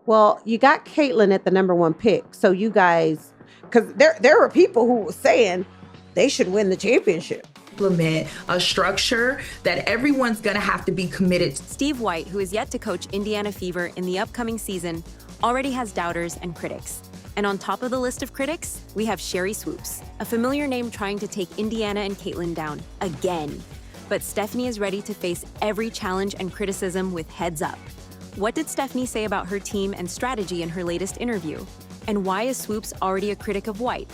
Well, you got Caitlyn at the number one pick. So you guys, because there were people who were saying they should win the championship. Implement a structure that everyone's going to have to be committed to. Steve White, who is yet to coach Indiana Fever in the upcoming season, already has doubters and critics. And on top of the list of critics, we have Sheryl Swoopes, a familiar name trying to take Indiana and Caitlyn down again. But Stephanie is ready to face every challenge and criticism with heads up. What did Stephanie say about her team and strategy in her latest interview? And why is Swoopes already a critic of White?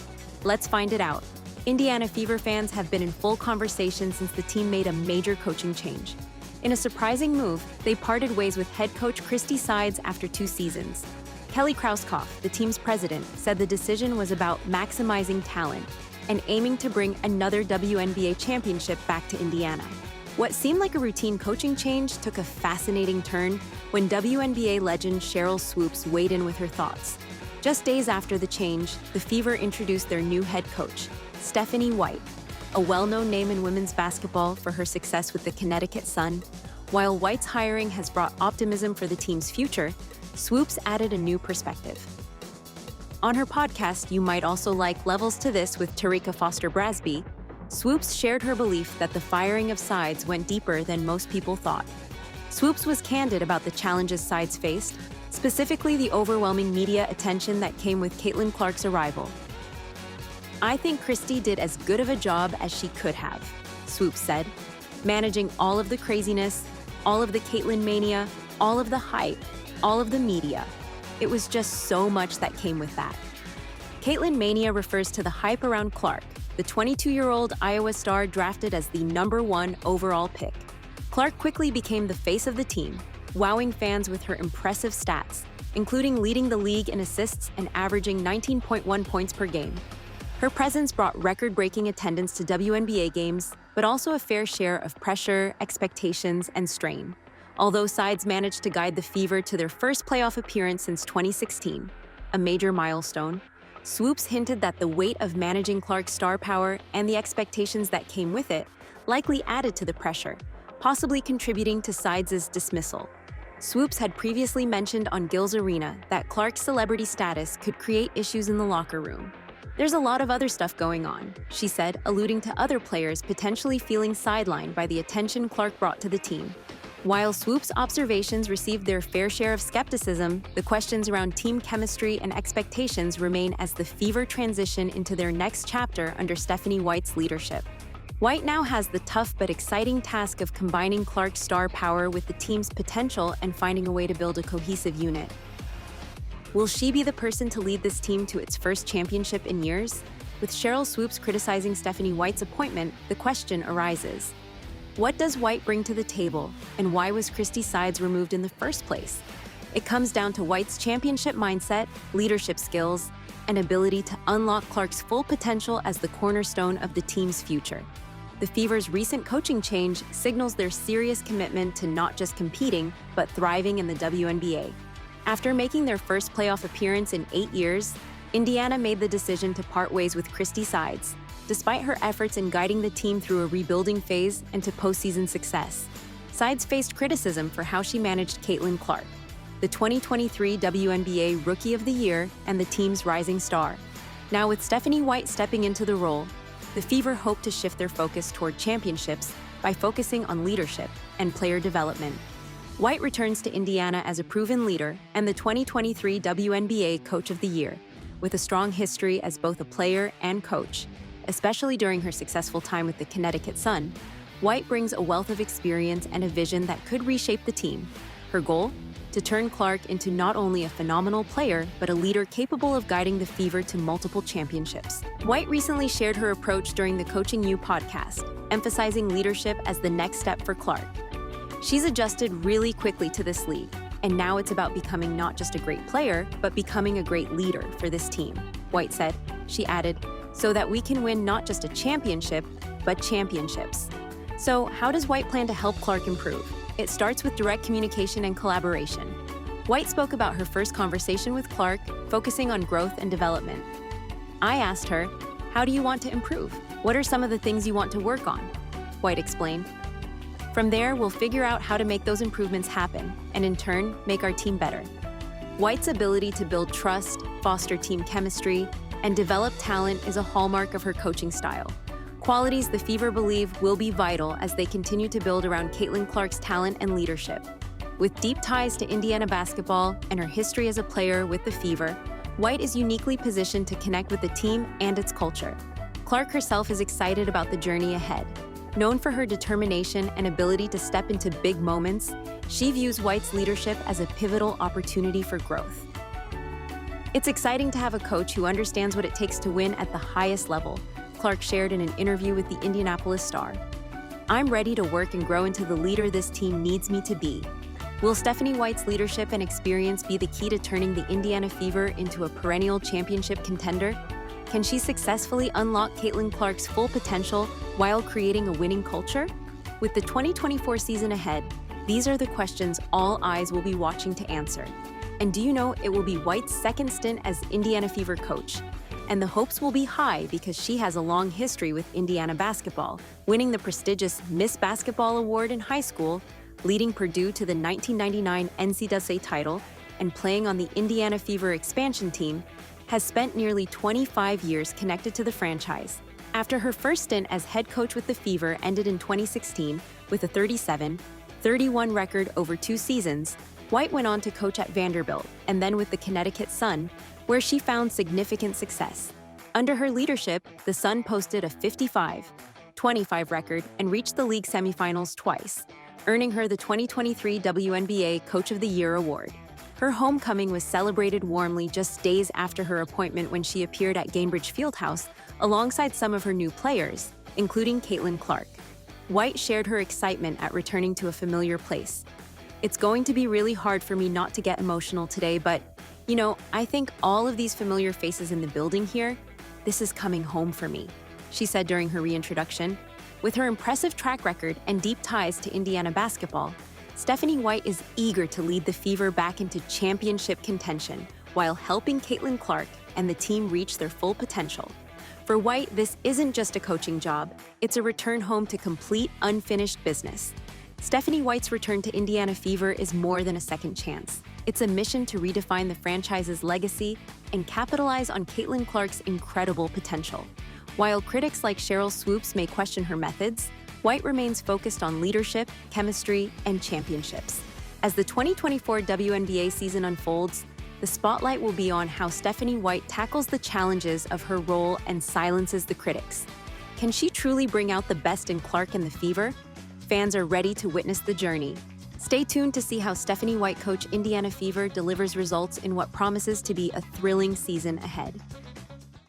Let's find it out. Indiana Fever fans have been in full conversation since the team made a major coaching change. In a surprising move, they parted ways with head coach Christy Sides after 2 seasons. Kelly Krauskopf, the team's president, said the decision was about maximizing talent and aiming to bring another WNBA championship back to Indiana. What seemed like a routine coaching change took a fascinating turn when WNBA legend Sheryl Swoopes weighed in with her thoughts. Just days after the change, the Fever introduced their new head coach, Stephanie White, a well-known name in women's basketball for her success with the Connecticut Sun. While White's hiring has brought optimism for the team's future, Swoopes added a new perspective. On her podcast, You Might Also Like Levels to This with Tarika Foster-Brasby, Swoopes shared her belief that the firing of Sides went deeper than most people thought. Swoopes was candid about the challenges Sides faced, specifically the overwhelming media attention that came with Caitlyn Clark's arrival. "I think Christy did as good of a job as she could have," Swoopes said, managing all of the craziness, all of the Caitlyn mania, all of the hype, all of the media. It was just so much that came with that. Caitlyn mania refers to the hype around Clark, the 22-year-old Iowa star drafted as the #1 overall pick. Clark quickly became the face of the team, wowing fans with her impressive stats, including leading the league in assists and averaging 19.1 points per game. Her presence brought record-breaking attendance to WNBA games, but also a fair share of pressure, expectations, and strain. Although Sides managed to guide the Fever to their first playoff appearance since 2016, a major milestone, Swoopes hinted that the weight of managing Clark's star power and the expectations that came with it likely added to the pressure, possibly contributing to Sides' dismissal. Swoopes had previously mentioned on Gil's Arena that Clark's celebrity status could create issues in the locker room. "There's a lot of other stuff going on," she said, alluding to other players potentially feeling sidelined by the attention Clark brought to the team. While Swoopes' observations received their fair share of skepticism, the questions around team chemistry and expectations remain as the Fever transition into their next chapter under Stephanie White's leadership. White now has the tough but exciting task of combining Clark's star power with the team's potential and finding a way to build a cohesive unit. Will she be the person to lead this team to its first championship in years? With Sheryl Swoopes criticizing Stephanie White's appointment, the question arises. What does White bring to the table, and why was Christy Sides removed in the first place? It comes down to White's championship mindset, leadership skills, and ability to unlock Clark's full potential as the cornerstone of the team's future. The Fever's recent coaching change signals their serious commitment to not just competing, but thriving in the WNBA. After making their first playoff appearance in 8 years, Indiana made the decision to part ways with Christy Sides, despite her efforts in guiding the team through a rebuilding phase and to postseason success. Sides faced criticism for how she managed Caitlyn Clark, the 2023 WNBA Rookie of the Year and the team's rising star. Now with Stephanie White stepping into the role, the Fever hope to shift their focus toward championships by focusing on leadership and player development. White returns to Indiana as a proven leader and the 2023 WNBA Coach of the Year, with a strong history as both a player and coach. Especially during her successful time with the Connecticut Sun, White brings a wealth of experience and a vision that could reshape the team. Her goal? To turn Clark into not only a phenomenal player, but a leader capable of guiding the Fever to multiple championships. White recently shared her approach during the Coaching You podcast, emphasizing leadership as the next step for Clark. She's adjusted really quickly to this league, and now it's about becoming not just a great player, but becoming a great leader for this team, White said. She added, "So that we can win not just a championship, but championships." So how does White plan to help Clark improve? It starts with direct communication and collaboration. White spoke about her first conversation with Clark, focusing on growth and development. "I asked her, 'How do you want to improve? What are some of the things you want to work on?' White explained. "From there, we'll figure out how to make those improvements happen, and in turn, make our team better." White's ability to build trust, foster team chemistry, and develop talent is a hallmark of her coaching style. Qualities the Fever believe will be vital as they continue to build around Caitlyn Clark's talent and leadership. With deep ties to Indiana basketball and her history as a player with the Fever, White is uniquely positioned to connect with the team and its culture. Clark herself is excited about the journey ahead. Known for her determination and ability to step into big moments, she views White's leadership as a pivotal opportunity for growth. It's exciting to have a coach who understands what it takes to win at the highest level, Clark shared in an interview with the Indianapolis Star. "I'm ready to work and grow into the leader this team needs me to be." Will Stephanie White's leadership and experience be the key to turning the Indiana Fever into a perennial championship contender? Can she successfully unlock Caitlyn Clark's full potential while creating a winning culture? With the 2024 season ahead, these are the questions all eyes will be watching to answer. And do you know it will be White's second stint as Indiana Fever coach? And the hopes will be high because she has a long history with Indiana basketball, winning the prestigious Miss Basketball Award in high school, leading Purdue to the 1999 NCAA title, and playing on the Indiana Fever expansion team, has spent nearly 25 years connected to the franchise. After her first stint as head coach with the Fever ended in 2016 with a 37-31 record over 2 seasons, White went on to coach at Vanderbilt and then with the Connecticut Sun, where she found significant success. Under her leadership, the Sun posted a 55-25 record and reached the league semifinals twice, earning her the 2023 WNBA Coach of the Year award. Her homecoming was celebrated warmly just days after her appointment when she appeared at Gainbridge Fieldhouse alongside some of her new players, including Caitlyn Clark. White shared her excitement at returning to a familiar place. "It's going to be really hard for me not to get emotional today, but, I think all of these familiar faces in the building here, this is coming home for me," she said during her reintroduction. With her impressive track record and deep ties to Indiana basketball, Stephanie White is eager to lead the Fever back into championship contention while helping Caitlyn Clark and the team reach their full potential. For White, this isn't just a coaching job, it's a return home to complete unfinished business. Stephanie White's return to Indiana Fever is more than a second chance. It's a mission to redefine the franchise's legacy and capitalize on Caitlyn Clark's incredible potential. While critics like Sheryl Swoopes may question her methods, White remains focused on leadership, chemistry, and championships. As the 2024 WNBA season unfolds, the spotlight will be on how Stephanie White tackles the challenges of her role and silences the critics. Can she truly bring out the best in Clark and the Fever? Fans are ready to witness the journey. Stay tuned to see how Stephanie White coach Indiana Fever delivers results in what promises to be a thrilling season ahead.